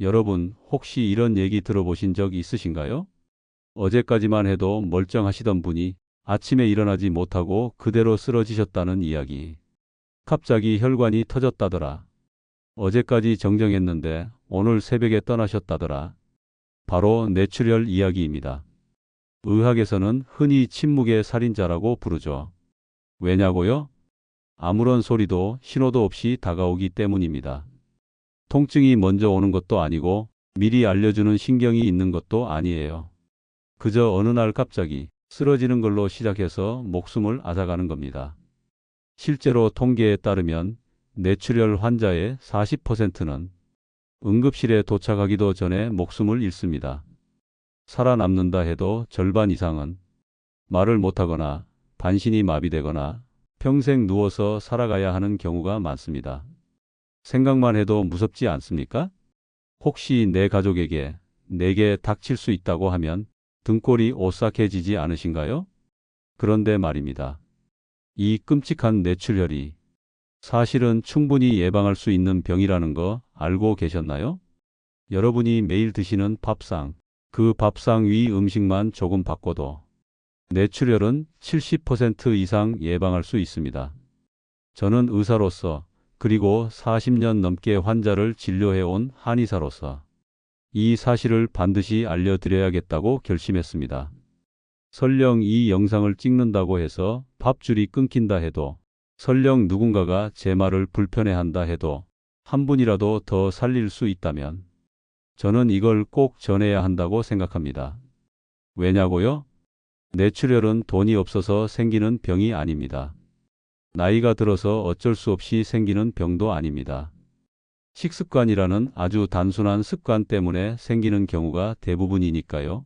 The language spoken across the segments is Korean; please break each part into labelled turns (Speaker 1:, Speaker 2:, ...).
Speaker 1: 여러분, 혹시 이런 얘기 들어보신 적 있으신가요? 어제까지만 해도 멀쩡하시던 분이 아침에 일어나지 못하고 그대로 쓰러지셨다는 이야기. 갑자기 혈관이 터졌다더라. 어제까지 정정했는데 오늘 새벽에 떠나셨다더라. 바로 뇌출혈 이야기입니다. 의학에서는 흔히 침묵의 살인자라고 부르죠. 왜냐고요? 아무런 소리도 신호도 없이 다가오기 때문입니다. 통증이 먼저 오는 것도 아니고 미리 알려주는 신경이 있는 것도 아니에요. 그저 어느 날 갑자기 쓰러지는 걸로 시작해서 목숨을 앗아가는 겁니다. 실제로 통계에 따르면 뇌출혈 환자의 40%는 응급실에 도착하기도 전에 목숨을 잃습니다. 살아남는다 해도 절반 이상은 말을 못하거나 반신이 마비되거나 평생 누워서 살아가야 하는 경우가 많습니다. 생각만 해도 무섭지 않습니까? 혹시 내 가족에게 내게 닥칠 수 있다고 하면 등골이 오싹해지지 않으신가요? 그런데 말입니다. 이 끔찍한 뇌출혈이 사실은 충분히 예방할 수 있는 병이라는 거 알고 계셨나요? 여러분이 매일 드시는 밥상, 그 밥상 위 음식만 조금 바꿔도 뇌출혈은 70% 이상 예방할 수 있습니다. 저는 의사로서 그리고 40년 넘게 환자를 진료해온 한의사로서 이 사실을 반드시 알려드려야겠다고 결심했습니다. 설령 이 영상을 찍는다고 해서 밥줄이 끊긴다 해도, 설령 누군가가 제 말을 불편해한다 해도 한 분이라도 더 살릴 수 있다면 저는 이걸 꼭 전해야 한다고 생각합니다. 왜냐고요? 뇌출혈은 돈이 없어서 생기는 병이 아닙니다. 나이가 들어서 어쩔 수 없이 생기는 병도 아닙니다. 식습관이라는 아주 단순한 습관 때문에 생기는 경우가 대부분이니까요.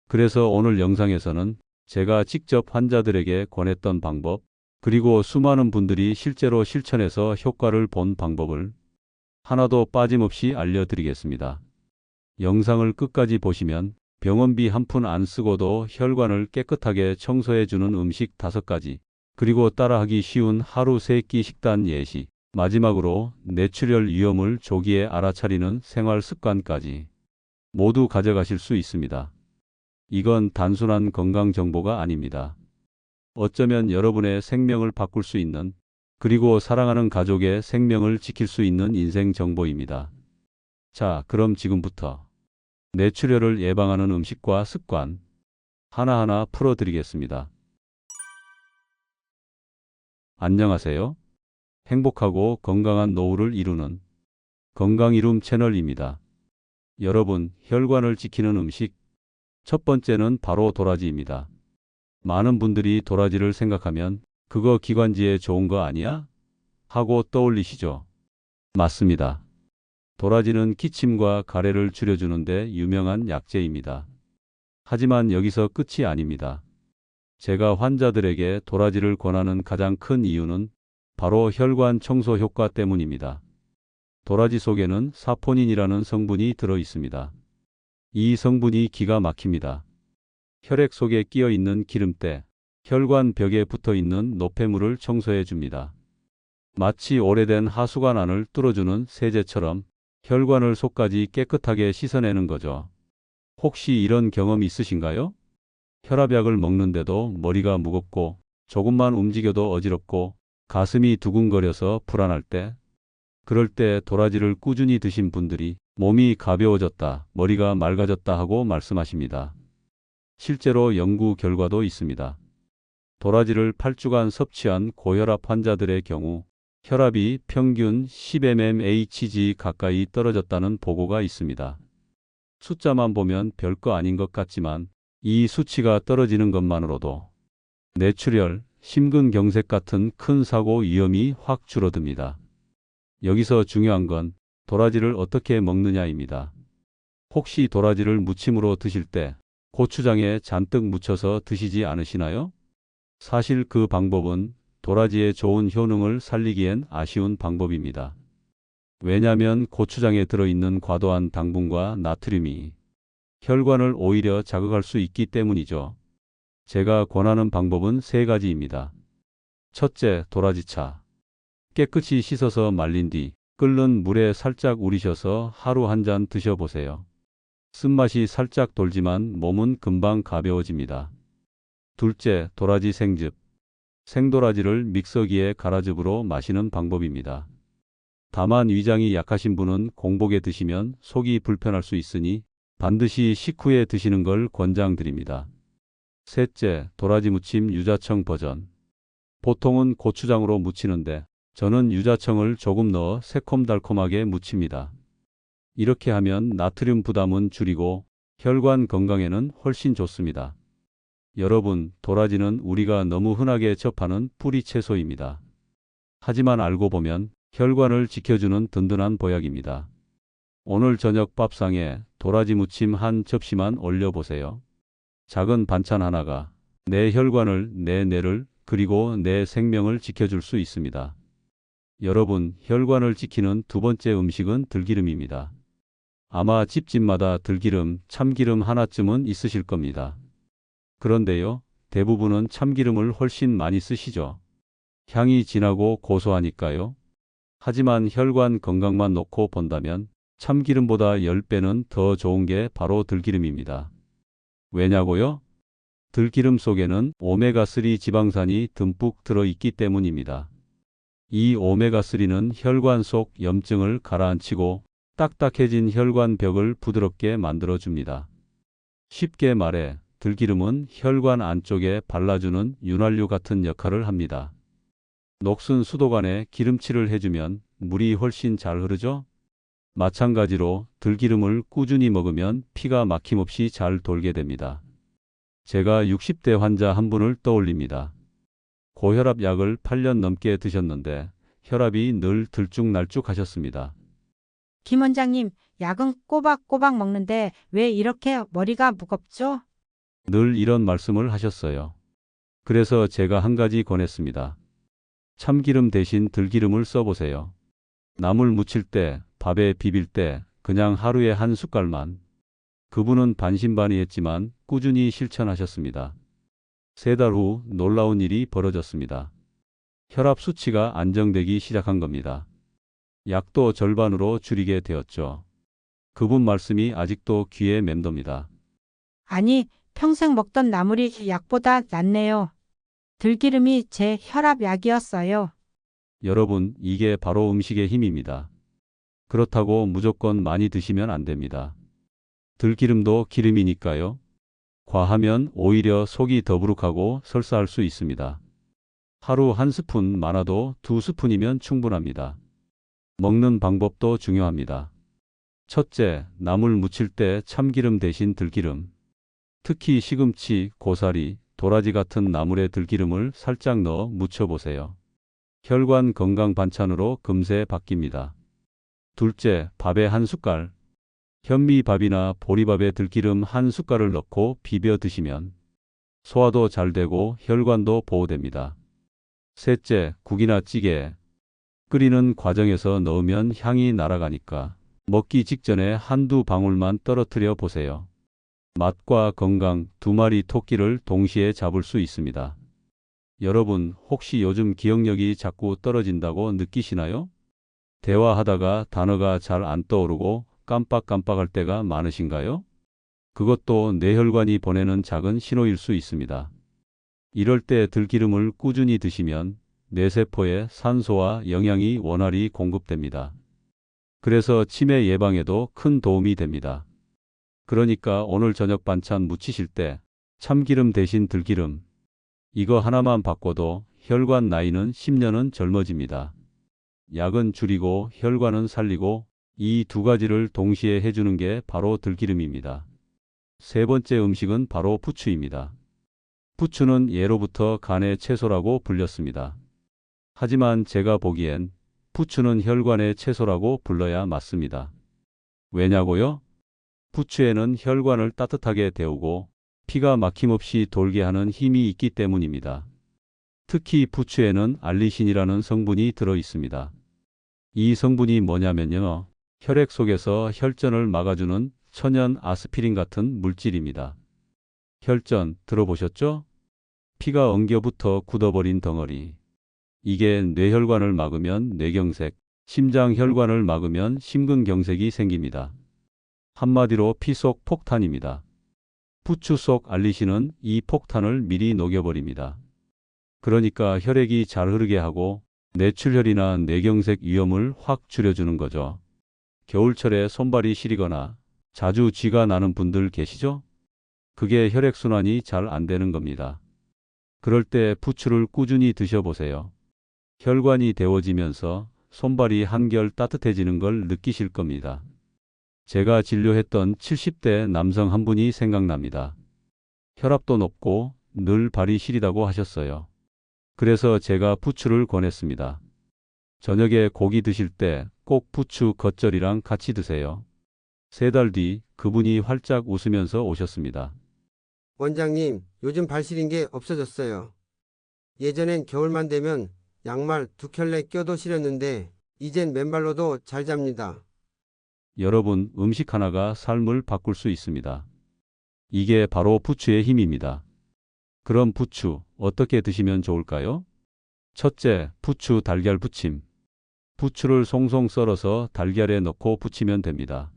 Speaker 1: 그래서 오늘 영상에서는 제가 직접 환자들에게 권했던 방법, 그리고 수많은 분들이 실제로 실천해서 효과를 본 방법을 하나도 빠짐없이 알려드리겠습니다. 영상을 끝까지 보시면 병원비 한 푼 안 쓰고도 혈관을 깨끗하게 청소해주는 음식 5가지, 그리고 따라하기 쉬운 하루 3끼 식단 예시, 마지막으로 뇌출혈 위험을 조기에 알아차리는 생활 습관까지 모두 가져가실 수 있습니다. 이건 단순한 건강 정보가 아닙니다. 어쩌면 여러분의 생명을 바꿀 수 있는, 그리고 사랑하는 가족의 생명을 지킬 수 있는 인생 정보입니다. 자, 그럼 지금부터 뇌출혈을 예방하는 음식과 습관 하나하나 풀어드리겠습니다. 안녕하세요. 행복하고 건강한 노후를 이루는 건강이룸 채널입니다. 여러분, 혈관을 지키는 음식, 첫 번째는 바로 도라지입니다. 많은 분들이 도라지를 생각하면 그거 기관지에 좋은 거 아니야? 하고 떠올리시죠? 맞습니다. 도라지는 기침과 가래를 줄여주는데 유명한 약재입니다. 하지만 여기서 끝이 아닙니다. 제가 환자들에게 도라지를 권하는 가장 큰 이유는 바로 혈관 청소 효과 때문입니다. 도라지 속에는 사포닌이라는 성분이 들어 있습니다. 이 성분이 기가 막힙니다. 혈액 속에 끼어 있는 기름때, 혈관 벽에 붙어 있는 노폐물을 청소해 줍니다. 마치 오래된 하수관 안을 뚫어주는 세제처럼 혈관을 속까지 깨끗하게 씻어내는 거죠. 혹시 이런 경험 있으신가요? 혈압약을 먹는데도 머리가 무겁고 조금만 움직여도 어지럽고 가슴이 두근거려서 불안할 때, 그럴 때 도라지를 꾸준히 드신 분들이 몸이 가벼워졌다, 머리가 맑아졌다 하고 말씀하십니다. 실제로 연구 결과도 있습니다. 도라지를 8주간 섭취한 고혈압 환자들의 경우 혈압이 평균 10mmHg 가까이 떨어졌다는 보고가 있습니다. 숫자만 보면 별거 아닌 것 같지만 이 수치가 떨어지는 것만으로도 뇌출혈, 심근경색 같은 큰 사고 위험이 확 줄어듭니다. 여기서 중요한 건 도라지를 어떻게 먹느냐입니다. 혹시 도라지를 무침으로 드실 때 고추장에 잔뜩 묻혀서 드시지 않으시나요? 사실 그 방법은 도라지의 좋은 효능을 살리기엔 아쉬운 방법입니다. 왜냐하면 고추장에 들어있는 과도한 당분과 나트륨이 혈관을 오히려 자극할 수 있기 때문이죠. 제가 권하는 방법은 3가지입니다. 첫째, 도라지차. 깨끗이 씻어서 말린 뒤 끓는 물에 살짝 우리셔서 하루 한 잔 드셔보세요. 쓴맛이 살짝 돌지만 몸은 금방 가벼워집니다. 둘째, 도라지 생즙. 생도라지를 믹서기에 갈아즙으로 마시는 방법입니다. 다만 위장이 약하신 분은 공복에 드시면 속이 불편할 수 있으니 반드시 식후에 드시는 걸 권장드립니다. 셋째, 도라지 무침 유자청 버전. 보통은 고추장으로 무치는데 저는 유자청을 조금 넣어 새콤달콤하게 무칩니다. 이렇게 하면 나트륨 부담은 줄이고 혈관 건강에는 훨씬 좋습니다. 여러분, 도라지는 우리가 너무 흔하게 접하는 뿌리 채소입니다. 하지만 알고 보면 혈관을 지켜주는 든든한 보약입니다. 오늘 저녁 밥상에 도라지 무침 한 접시만 올려보세요. 작은 반찬 하나가 내 혈관을, 내 뇌를, 그리고 내 생명을 지켜줄 수 있습니다. 여러분, 혈관을 지키는 두 번째 음식은 들기름입니다. 아마 집집마다 들기름, 참기름 하나쯤은 있으실 겁니다. 그런데요, 대부분은 참기름을 훨씬 많이 쓰시죠. 향이 진하고 고소하니까요. 하지만 혈관 건강만 놓고 본다면 참기름보다 10배는 더 좋은 게 바로 들기름입니다. 왜냐고요? 들기름 속에는 오메가3 지방산이 듬뿍 들어있기 때문입니다. 이 오메가3는 혈관 속 염증을 가라앉히고 딱딱해진 혈관 벽을 부드럽게 만들어줍니다. 쉽게 말해 들기름은 혈관 안쪽에 발라주는 윤활유 같은 역할을 합니다. 녹슨 수도관에 기름칠을 해주면 물이 훨씬 잘 흐르죠? 마찬가지로 들기름을 꾸준히 먹으면 피가 막힘없이 잘 돌게 됩니다. 제가 60대 환자 한 분을 떠올립니다. 고혈압 약을 8년 넘게 드셨는데 혈압이 늘 들쭉날쭉 하셨습니다.
Speaker 2: 김 원장님, 약은 꼬박꼬박 먹는데 왜 이렇게 머리가 무겁죠?
Speaker 1: 늘 이런 말씀을 하셨어요. 그래서 제가 한 가지 권했습니다. 참기름 대신 들기름을 써보세요. 나물 무칠 때, 밥에 비빌 때 그냥 하루에 한 숟갈만. 그분은 반신반의했지만 꾸준히 실천하셨습니다. 3달 후 놀라운 일이 벌어졌습니다. 혈압 수치가 안정되기 시작한 겁니다. 약도 절반으로 줄이게 되었죠. 그분 말씀이 아직도 귀에 맴돕니다.
Speaker 2: 아니, 평생 먹던 나물이 약보다 낫네요. 들기름이 제 혈압 약이었어요.
Speaker 1: 여러분, 이게 바로 음식의 힘입니다. 그렇다고 무조건 많이 드시면 안 됩니다. 들기름도 기름이니까요. 과하면 오히려 속이 더부룩하고 설사할 수 있습니다. 하루 한 스푼, 많아도 2스푼이면 충분합니다. 먹는 방법도 중요합니다. 첫째, 나물 무칠 때 참기름 대신 들기름. 특히 시금치, 고사리, 도라지 같은 나물에 들기름을 살짝 넣어 무쳐보세요. 혈관 건강 반찬으로 금세 바뀝니다. 둘째, 밥에 한 숟갈. 현미밥이나 보리밥에 들기름 한 숟갈을 넣고 비벼 드시면 소화도 잘 되고 혈관도 보호됩니다. 셋째, 국이나 찌개. 끓이는 과정에서 넣으면 향이 날아가니까 먹기 직전에 한두 방울만 떨어뜨려 보세요. 맛과 건강 두 마리 토끼를 동시에 잡을 수 있습니다. 여러분, 혹시 요즘 기억력이 자꾸 떨어진다고 느끼시나요? 대화하다가 단어가 잘 안 떠오르고 깜빡깜빡할 때가 많으신가요? 그것도 뇌혈관이 보내는 작은 신호일 수 있습니다. 이럴 때 들기름을 꾸준히 드시면 뇌세포에 산소와 영양이 원활히 공급됩니다. 그래서 치매 예방에도 큰 도움이 됩니다. 그러니까 오늘 저녁 반찬 무치실 때 참기름 대신 들기름. 이거 하나만 바꿔도 혈관 나이는 10년은 젊어집니다. 약은 줄이고 혈관은 살리고 이 두 가지를 동시에 해주는 게 바로 들기름입니다. 세 번째 음식은 바로 부추입니다. 부추는 예로부터 간의 채소라고 불렸습니다. 하지만 제가 보기엔 부추는 혈관의 채소라고 불러야 맞습니다. 왜냐고요? 부추에는 혈관을 따뜻하게 데우고 피가 막힘없이 돌게 하는 힘이 있기 때문입니다. 특히 부추에는 알리신이라는 성분이 들어 있습니다. 이 성분이 뭐냐면요. 혈액 속에서 혈전을 막아주는 천연 아스피린 같은 물질입니다. 혈전 들어보셨죠? 피가 엉겨붙어 굳어버린 덩어리. 이게 뇌혈관을 막으면 뇌경색, 심장 혈관을 막으면 심근경색이 생깁니다. 한마디로 피 속 폭탄입니다. 부추 속 알리신은 이 폭탄을 미리 녹여버립니다. 그러니까 혈액이 잘 흐르게 하고 뇌출혈이나 뇌경색 위험을 확 줄여주는 거죠. 겨울철에 손발이 시리거나 자주 쥐가 나는 분들 계시죠? 그게 혈액순환이 잘 안 되는 겁니다. 그럴 때 부추를 꾸준히 드셔보세요. 혈관이 데워지면서 손발이 한결 따뜻해지는 걸 느끼실 겁니다. 제가 진료했던 70대 남성 한 분이 생각납니다. 혈압도 높고 늘 발이 시리다고 하셨어요. 그래서 제가 부추를 권했습니다. 저녁에 고기 드실 때 꼭 부추 겉절이랑 같이 드세요. 3달 뒤 그분이 활짝 웃으면서 오셨습니다.
Speaker 3: 원장님, 요즘 발 시린 게 없어졌어요. 예전엔 겨울만 되면 양말 2켤레 껴도 시렸는데 이젠 맨발로도 잘 잡니다.
Speaker 1: 여러분, 음식 하나가 삶을 바꿀 수 있습니다. 이게 바로 부추의 힘입니다. 그럼 부추 어떻게 드시면 좋을까요? 첫째, 부추 달걀 부침. 부추를 송송 썰어서 달걀에 넣고 부치면 됩니다.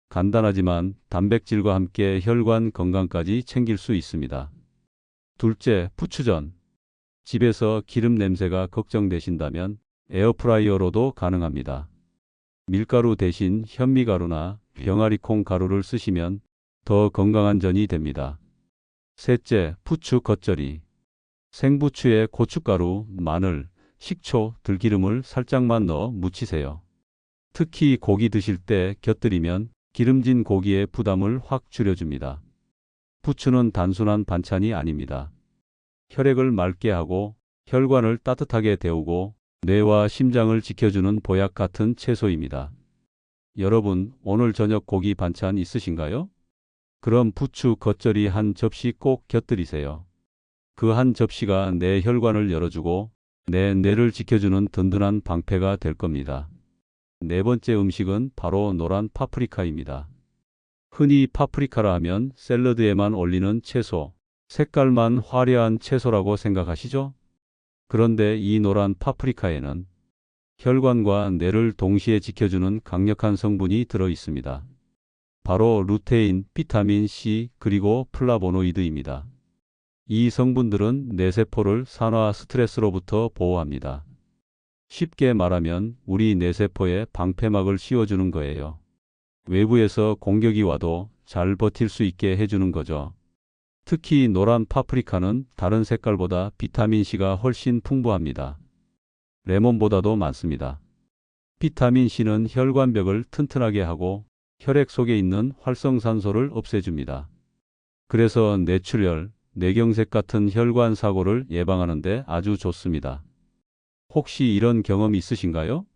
Speaker 1: 간단하지만 단백질과 함께 혈관 건강까지 챙길 수 있습니다. 둘째, 부추전. 집에서 기름 냄새가 걱정되신다면 에어프라이어로도 가능합니다. 밀가루 대신 현미가루나 병아리콩 가루를 쓰시면 더 건강한 전이 됩니다. 셋째, 부추 겉절이. 생부추에 고춧가루, 마늘, 식초, 들기름을 살짝만 넣어 무치세요. 특히 고기 드실 때 곁들이면 기름진 고기의 부담을 확 줄여줍니다. 부추는 단순한 반찬이 아닙니다. 혈액을 맑게 하고 혈관을 따뜻하게 데우고 뇌와 심장을 지켜주는 보약 같은 채소입니다. 여러분, 오늘 저녁 고기 반찬 있으신가요? 그럼 부추 겉절이 한 접시 꼭 곁들이세요. 그 한 접시가 내 혈관을 열어주고 내 뇌를 지켜주는 든든한 방패가 될 겁니다. 네 번째 음식은 바로 노란 파프리카입니다. 흔히 파프리카라 하면 샐러드에만 올리는 채소, 색깔만 화려한 채소라고 생각하시죠? 그런데 이 노란 파프리카에는 혈관과 뇌를 동시에 지켜주는 강력한 성분이 들어 있습니다. 바로 루테인, 비타민 C, 그리고 플라보노이드입니다. 이 성분들은 뇌세포를 산화 스트레스로부터 보호합니다. 쉽게 말하면 우리 뇌세포에 방패막을 씌워주는 거예요. 외부에서 공격이 와도 잘 버틸 수 있게 해주는 거죠. 특히 노란 파프리카는 다른 색깔보다 비타민C가 훨씬 풍부합니다. 레몬보다도 많습니다. 비타민C는 혈관벽을 튼튼하게 하고 혈액 속에 있는 활성산소를 없애줍니다. 그래서 뇌출혈, 뇌경색 같은 혈관 사고를 예방하는 데 아주 좋습니다. 혹시 이런 경험 있으신가요?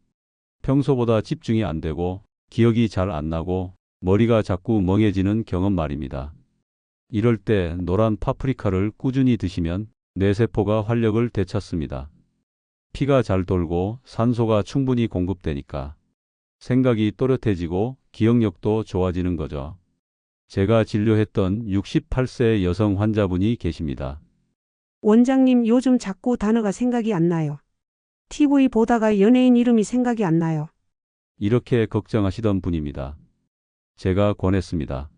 Speaker 1: 평소보다 집중이 안 되고 기억이 잘 안 나고 머리가 자꾸 멍해지는 경험 말입니다. 이럴 때 노란 파프리카를 꾸준히 드시면 뇌세포가 활력을 되찾습니다. 피가 잘 돌고 산소가 충분히 공급되니까 생각이 또렷해지고 기억력도 좋아지는 거죠. 제가 진료했던 68세 여성 환자분이 계십니다.
Speaker 4: 원장님, 요즘 자꾸 단어가 생각이 안 나요. TV 보다가 연예인 이름이 생각이 안 나요.
Speaker 1: 이렇게 걱정하시던 분입니다. 제가 권했습니다.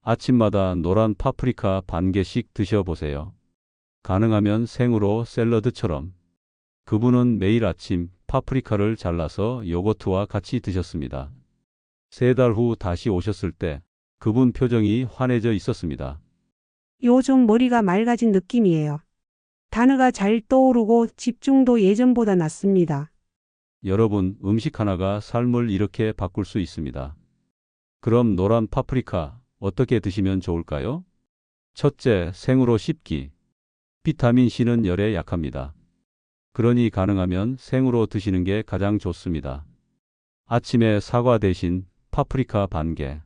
Speaker 1: 아침마다 노란 파프리카 반 개씩 드셔보세요. 가능하면 생으로 샐러드처럼. 그분은 매일 아침 파프리카를 잘라서 요거트와 같이 드셨습니다. 3달 후 다시 오셨을 때 그분 표정이 환해져 있었습니다.
Speaker 4: 요즘 머리가 맑아진 느낌이에요. 단어가 잘 떠오르고 집중도 예전보다 낫습니다.
Speaker 1: 여러분, 음식 하나가 삶을 이렇게 바꿀 수 있습니다. 그럼 노란 파프리카 어떻게 드시면 좋을까요? 첫째, 생으로 씹기. 비타민C는 열에 약합니다. 그러니 가능하면 생으로 드시는 게 가장 좋습니다. 아침에 사과 대신 파프리카 반 개.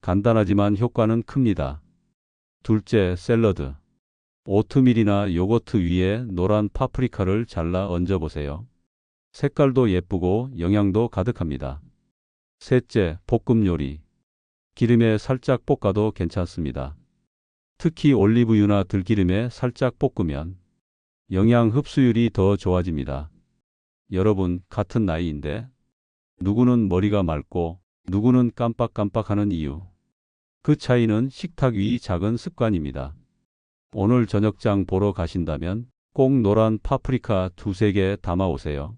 Speaker 1: 간단하지만 효과는 큽니다. 둘째, 샐러드. 오트밀이나 요거트 위에 노란 파프리카를 잘라 얹어보세요. 색깔도 예쁘고 영양도 가득합니다. 셋째, 볶음 요리. 기름에 살짝 볶아도 괜찮습니다. 특히 올리브유나 들기름에 살짝 볶으면 영양 흡수율이 더 좋아집니다. 여러분, 같은 나이인데 누구는 머리가 맑고 누구는 깜빡깜빡하는 이유. 그 차이는 식탁 위 작은 습관입니다. 오늘 저녁장 보러 가신다면 꼭 노란 파프리카 2~3개 담아 오세요.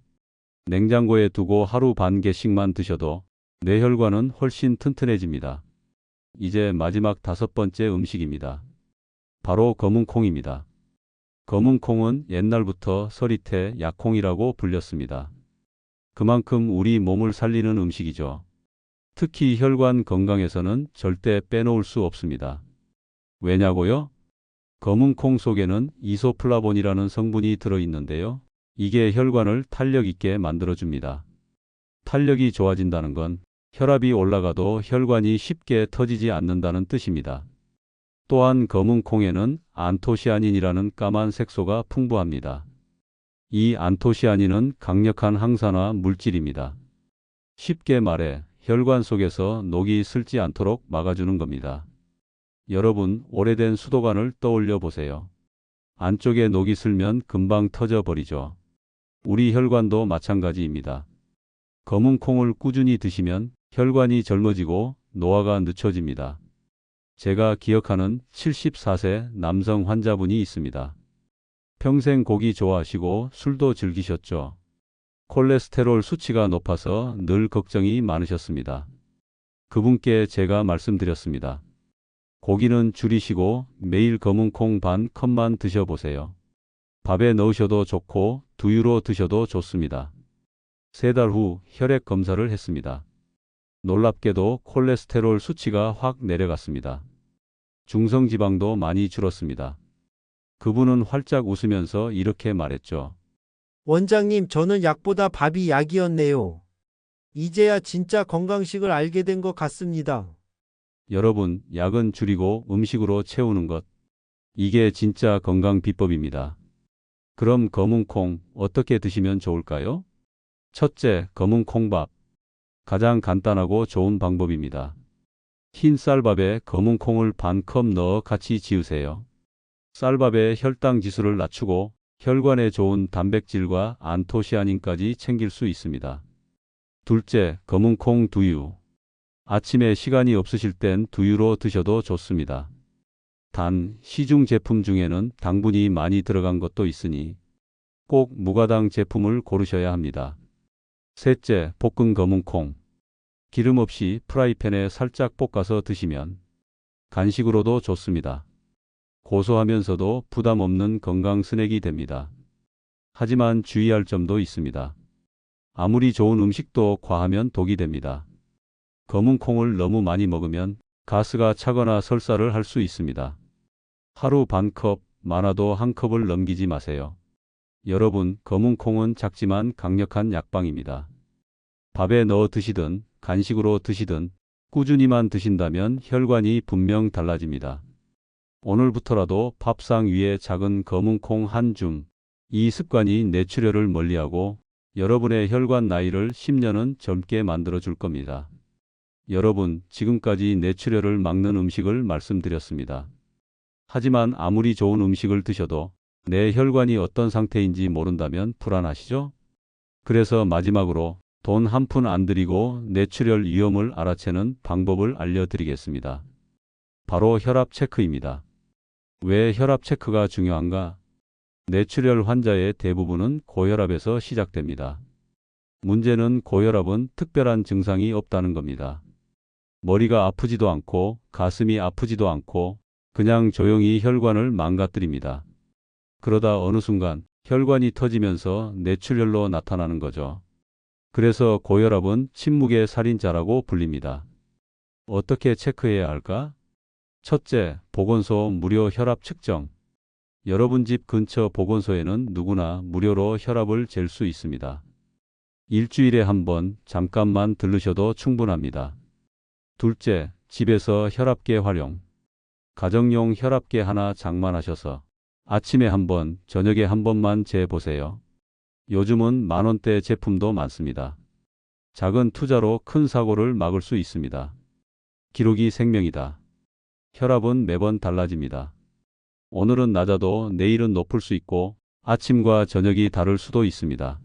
Speaker 1: 냉장고에 두고 하루 반 개씩만 드셔도 뇌혈관은 훨씬 튼튼해집니다. 이제 마지막 5번째 음식입니다. 바로 검은콩입니다. 검은콩은 옛날부터 서리태 약콩이라고 불렸습니다. 그만큼 우리 몸을 살리는 음식이죠. 특히 혈관 건강에서는 절대 빼놓을 수 없습니다. 왜냐고요? 검은콩 속에는 이소플라본이라는 성분이 들어있는데요. 이게 혈관을 탄력 있게 만들어줍니다. 탄력이 좋아진다는 건 혈압이 올라가도 혈관이 쉽게 터지지 않는다는 뜻입니다. 또한 검은콩에는 안토시아닌이라는 까만 색소가 풍부합니다. 이 안토시아닌은 강력한 항산화 물질입니다. 쉽게 말해 혈관 속에서 녹이 슬지 않도록 막아주는 겁니다. 여러분, 오래된 수도관을 떠올려 보세요. 안쪽에 녹이 슬면 금방 터져 버리죠. 우리 혈관도 마찬가지입니다. 검은콩을 꾸준히 드시면 혈관이 젊어지고 노화가 늦춰집니다. 제가 기억하는 74세 남성 환자분이 있습니다. 평생 고기 좋아하시고 술도 즐기셨죠. 콜레스테롤 수치가 높아서 늘 걱정이 많으셨습니다. 그분께 제가 말씀드렸습니다. 고기는 줄이시고 매일 검은콩 반 컵만 드셔보세요. 밥에 넣으셔도 좋고 두유로 드셔도 좋습니다. 3달 후 혈액 검사를 했습니다. 놀랍게도 콜레스테롤 수치가 확 내려갔습니다. 중성지방도 많이 줄었습니다. 그분은 활짝 웃으면서 이렇게 말했죠.
Speaker 5: 원장님, 저는 약보다 밥이 약이었네요. 이제야 진짜 건강식을 알게 된 것 같습니다.
Speaker 1: 여러분, 약은 줄이고 음식으로 채우는 것. 이게 진짜 건강 비법입니다. 그럼 검은콩 어떻게 드시면 좋을까요? 첫째, 검은콩밥. 가장 간단하고 좋은 방법입니다. 흰 쌀밥에 검은콩을 반 컵 넣어 같이 지으세요. 쌀밥의 혈당 지수를 낮추고 혈관에 좋은 단백질과 안토시아닌까지 챙길 수 있습니다. 둘째, 검은콩 두유. 아침에 시간이 없으실 땐 두유로 드셔도 좋습니다. 단, 시중 제품 중에는 당분이 많이 들어간 것도 있으니 꼭 무가당 제품을 고르셔야 합니다. 셋째, 볶은 검은콩. 기름 없이 프라이팬에 살짝 볶아서 드시면 간식으로도 좋습니다. 고소하면서도 부담 없는 건강 스낵이 됩니다. 하지만 주의할 점도 있습니다. 아무리 좋은 음식도 과하면 독이 됩니다. 검은콩을 너무 많이 먹으면 가스가 차거나 설사를 할 수 있습니다. 하루 반 컵, 많아도 한 컵을 넘기지 마세요. 여러분, 검은콩은 작지만 강력한 약방입니다. 밥에 넣어 드시든 간식으로 드시든 꾸준히만 드신다면 혈관이 분명 달라집니다. 오늘부터라도 밥상 위에 작은 검은콩 한 줌. 이 습관이 뇌출혈을 멀리하고 여러분의 혈관 나이를 10년은 젊게 만들어 줄 겁니다. 여러분, 지금까지 뇌출혈을 막는 음식을 말씀드렸습니다. 하지만 아무리 좋은 음식을 드셔도 내 혈관이 어떤 상태인지 모른다면 불안하시죠? 그래서 마지막으로 돈 한 푼 안 들이고 뇌출혈 위험을 알아채는 방법을 알려드리겠습니다. 바로 혈압 체크입니다. 왜 혈압 체크가 중요한가? 뇌출혈 환자의 대부분은 고혈압에서 시작됩니다. 문제는 고혈압은 특별한 증상이 없다는 겁니다. 머리가 아프지도 않고 가슴이 아프지도 않고 그냥 조용히 혈관을 망가뜨립니다. 그러다 어느 순간 혈관이 터지면서 뇌출혈로 나타나는 거죠. 그래서 고혈압은 침묵의 살인자라고 불립니다. 어떻게 체크해야 할까? 첫째, 보건소 무료 혈압 측정. 여러분 집 근처 보건소에는 누구나 무료로 혈압을 잴 수 있습니다. 일주일에 한 번 잠깐만 들르셔도 충분합니다. 둘째, 집에서 혈압계 활용. 가정용 혈압계 하나 장만하셔서 아침에 한 번, 저녁에 한 번만 재보세요. 요즘은 만원대 제품도 많습니다. 작은 투자로 큰 사고를 막을 수 있습니다. 기록이 생명이다. 혈압은 매번 달라집니다. 오늘은 낮아도 내일은 높을 수 있고 아침과 저녁이 다를 수도 있습니다.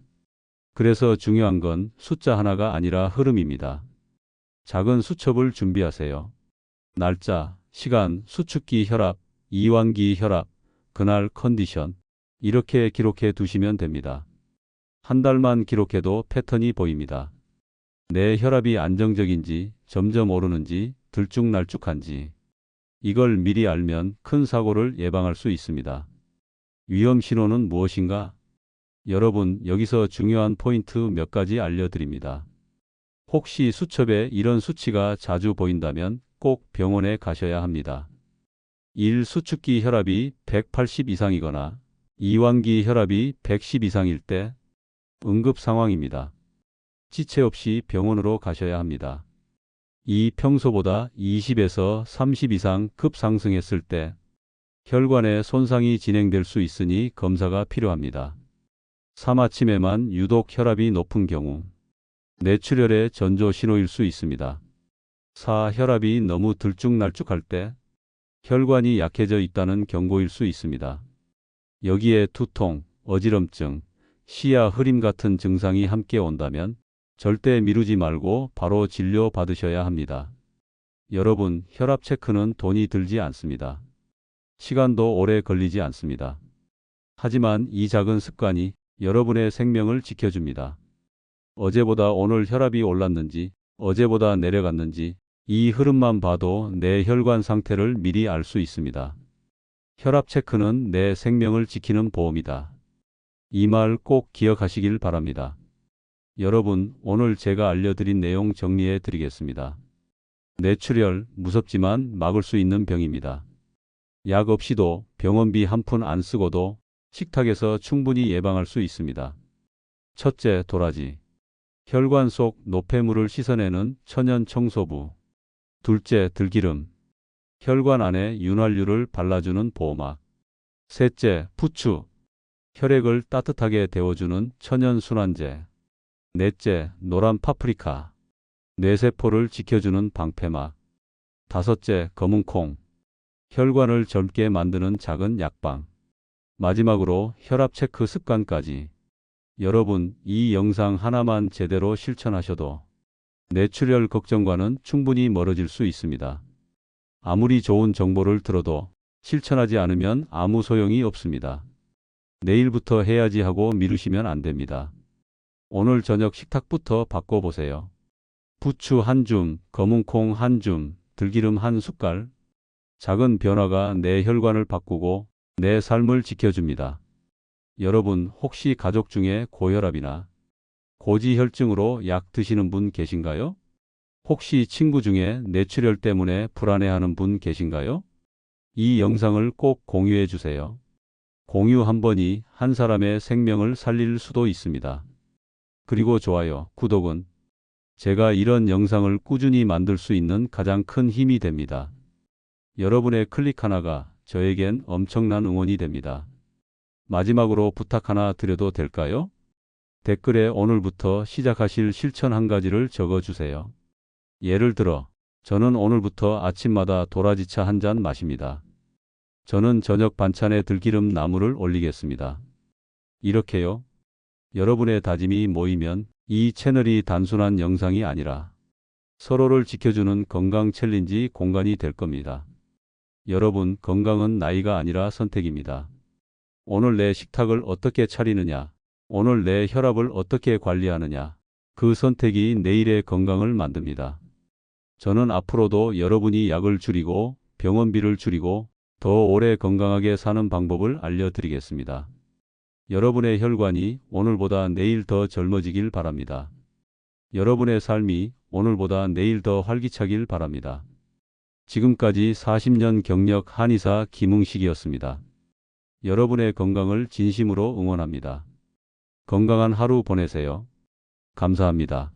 Speaker 1: 그래서 중요한 건 숫자 하나가 아니라 흐름입니다. 작은 수첩을 준비하세요. 날짜, 시간, 수축기 혈압, 이완기 혈압, 그날 컨디션. 이렇게 기록해 두시면 됩니다. 한 달만 기록해도 패턴이 보입니다. 내 혈압이 안정적인지, 점점 오르는지, 들쭉날쭉한지. 이걸 미리 알면 큰 사고를 예방할 수 있습니다. 위험 신호는 무엇인가? 여러분, 여기서 중요한 포인트 몇 가지 알려드립니다. 혹시 수첩에 이런 수치가 자주 보인다면 꼭 병원에 가셔야 합니다. 1. 수축기 혈압이 180 이상이거나 이완기 혈압이 110 이상일 때 응급 상황입니다. 지체 없이 병원으로 가셔야 합니다. 2. 평소보다 20에서 30 이상 급상승했을 때 혈관에 손상이 진행될 수 있으니 검사가 필요합니다. 3. 아침에만 유독 혈압이 높은 경우 뇌출혈의 전조 신호일 수 있습니다. 4. 혈압이 너무 들쭉날쭉할 때 혈관이 약해져 있다는 경고일 수 있습니다. 여기에 두통, 어지럼증, 시야 흐림 같은 증상이 함께 온다면 절대 미루지 말고 바로 진료 받으셔야 합니다. 여러분, 혈압 체크는 돈이 들지 않습니다. 시간도 오래 걸리지 않습니다. 하지만 이 작은 습관이 여러분의 생명을 지켜줍니다. 어제보다 오늘 혈압이 올랐는지, 어제보다 내려갔는지 이 흐름만 봐도 내 혈관 상태를 미리 알 수 있습니다. 혈압 체크는 내 생명을 지키는 보험이다. 이 말 꼭 기억하시길 바랍니다. 여러분, 오늘 제가 알려드린 내용 정리해 드리겠습니다. 뇌출혈, 무섭지만 막을 수 있는 병입니다. 약 없이도 병원비 한 푼 안 쓰고도 식탁에서 충분히 예방할 수 있습니다. 첫째, 도라지. 혈관 속 노폐물을 씻어내는 천연 청소부. 둘째, 들기름. 혈관 안에 윤활유를 발라주는 보호막. 셋째, 부추. 혈액을 따뜻하게 데워주는 천연 순환제. 넷째, 노란 파프리카. 뇌세포를 지켜주는 방패막. 다섯째, 검은콩. 혈관을 젊게 만드는 작은 약방. 마지막으로 혈압 체크 습관까지. 여러분, 이 영상 하나만 제대로 실천하셔도 뇌출혈 걱정과는 충분히 멀어질 수 있습니다. 아무리 좋은 정보를 들어도 실천하지 않으면 아무 소용이 없습니다. 내일부터 해야지 하고 미루시면 안 됩니다. 오늘 저녁 식탁부터 바꿔보세요. 부추 한 줌, 검은콩 한 줌, 들기름 한 숟갈. 작은 변화가 내 혈관을 바꾸고 내 삶을 지켜줍니다. 여러분, 혹시 가족 중에 고혈압이나 고지혈증으로 약 드시는 분 계신가요? 혹시 친구 중에 뇌출혈 때문에 불안해하는 분 계신가요? 이 영상을 꼭 공유해 주세요. 공유 한 번이 한 사람의 생명을 살릴 수도 있습니다. 그리고 좋아요, 구독은 제가 이런 영상을 꾸준히 만들 수 있는 가장 큰 힘이 됩니다. 여러분의 클릭 하나가 저에겐 엄청난 응원이 됩니다. 마지막으로 부탁 하나 드려도 될까요? 댓글에 오늘부터 시작하실 실천 한 가지를 적어주세요. 예를 들어, 저는 오늘부터 아침마다 도라지차 한 잔 마십니다. 저는 저녁 반찬에 들기름 나물을 올리겠습니다. 이렇게요. 여러분의 다짐이 모이면 이 채널이 단순한 영상이 아니라 서로를 지켜주는 건강 챌린지 공간이 될 겁니다. 여러분, 건강은 나이가 아니라 선택입니다. 오늘 내 식탁을 어떻게 차리느냐, 오늘 내 혈압을 어떻게 관리하느냐, 그 선택이 내일의 건강을 만듭니다. 저는 앞으로도 여러분이 약을 줄이고 병원비를 줄이고 더 오래 건강하게 사는 방법을 알려드리겠습니다. 여러분의 혈관이 오늘보다 내일 더 젊어지길 바랍니다. 여러분의 삶이 오늘보다 내일 더 활기차길 바랍니다. 지금까지 40년 경력 한의사 김웅식이었습니다. 여러분의 건강을 진심으로 응원합니다. 건강한 하루 보내세요. 감사합니다.